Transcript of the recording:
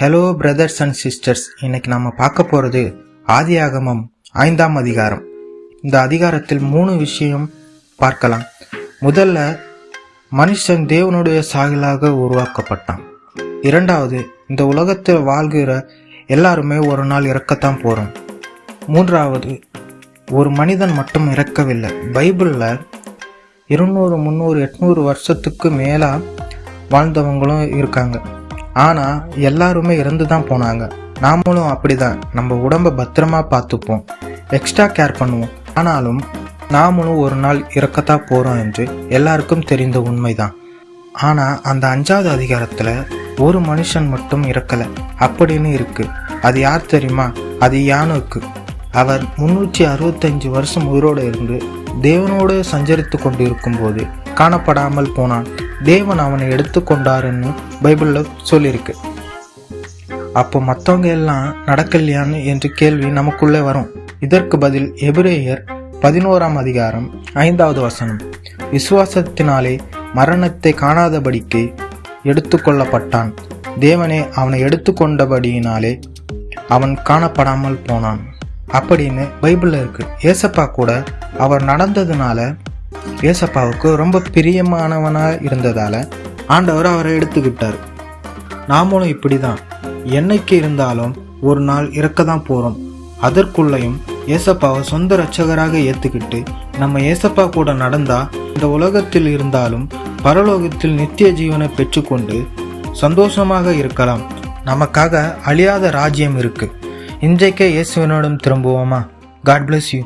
Hello brothers and sisters, இன்னைக்கு நம்ம பார்க்க போகிறது ஆதியாகமம் 5ஆம் அதிகாரம். இந்த அதிகாரத்தில் 3 விஷயம் பார்க்கலாம். முதல்ல, மனுஷன் தேவனுடைய சாயலாக உருவாக்கப்பட்டான். இரண்டாவது, இந்த உலகத்தில் வாழ்கிற எல்லாருமே ஒரு நாள் இறக்கத்தான் போகிறோம். மூன்றாவது, ஒரு மனிதன் மட்டும் இறக்கவில்லை. பைபிளில் 200, 300, 800 வருஷத்துக்கு மேலே வாழ்ந்தவங்களும் இருக்காங்க. ஆனால் எல்லாருமே இறந்து தான் போனாங்க. நாமளும் அப்படிதான். நம்ம உடம்பை பத்திரமா பார்த்துப்போம், எக்ஸ்ட்ரா கேர் பண்ணுவோம். ஆனாலும் நாமளும் ஒரு நாள் இறக்கத்தான் போகிறோம் என்று எல்லாருக்கும் தெரிந்த உண்மைதான். ஆனால் அந்த 5வது அதிகாரத்தில் ஒரு மனுஷன் மட்டும் இறக்கலை அப்படின்னு இருக்கு. அது யார் தெரியுமா? அது யானோக்கு. அவர் 365 வருஷம் உயிரோடு இருந்து தேவனோடு சஞ்சரித்து கொண்டு இருக்கும்போது காணப்படாமல் போனான். தேவன் அவனை எடுத்துக்கொண்டாருன்னு பைபிளில் சொல்லியிருக்கு. அப்போ மற்றவங்க எல்லாம் நடக்கலையான்னு என்று கேள்வி நமக்குள்ளே வரும். இதற்கு பதில் எபிரேயர் 11ஆம் அதிகாரம் 5வது வசனம். விசுவாசத்தினாலே மரணத்தை காணாதபடிக்கு எடுத்துக்கொள்ளப்பட்டான். தேவனே அவனை எடுத்துக்கொண்டபடியினாலே அவன் காணப்படாமல் போனான் அப்படின்னு பைபிளில் இருக்கு. ஏசப்பா கூட அவர் நடந்ததுனால ஏசப்பாவுக்கு ரொம்ப பிரியமானவனாக இருந்ததால் ஆண்டவர் அவரை எடுத்துக்கிட்டார். நாமளும் இப்படி தான். என்னைக்கு இருந்தாலும் ஒரு நாள் இறக்க தான் போகிறோம். அதற்குள்ளேயும் ஏசப்பாவை சொந்த இரட்சகராக ஏற்றுக்கிட்டு நம்ம ஏசப்பா கூட நடந்தால் இந்த உலகத்தில் இருந்தாலும் பரலோகத்தில் நித்திய ஜீவனை பெற்றுக்கொண்டு சந்தோஷமாக இருக்கலாம். நமக்காக அழியாத ராஜ்யம் இருக்கு. இன்றைக்கே இயேசுவினோடும் திரும்புவோமா? God bless you.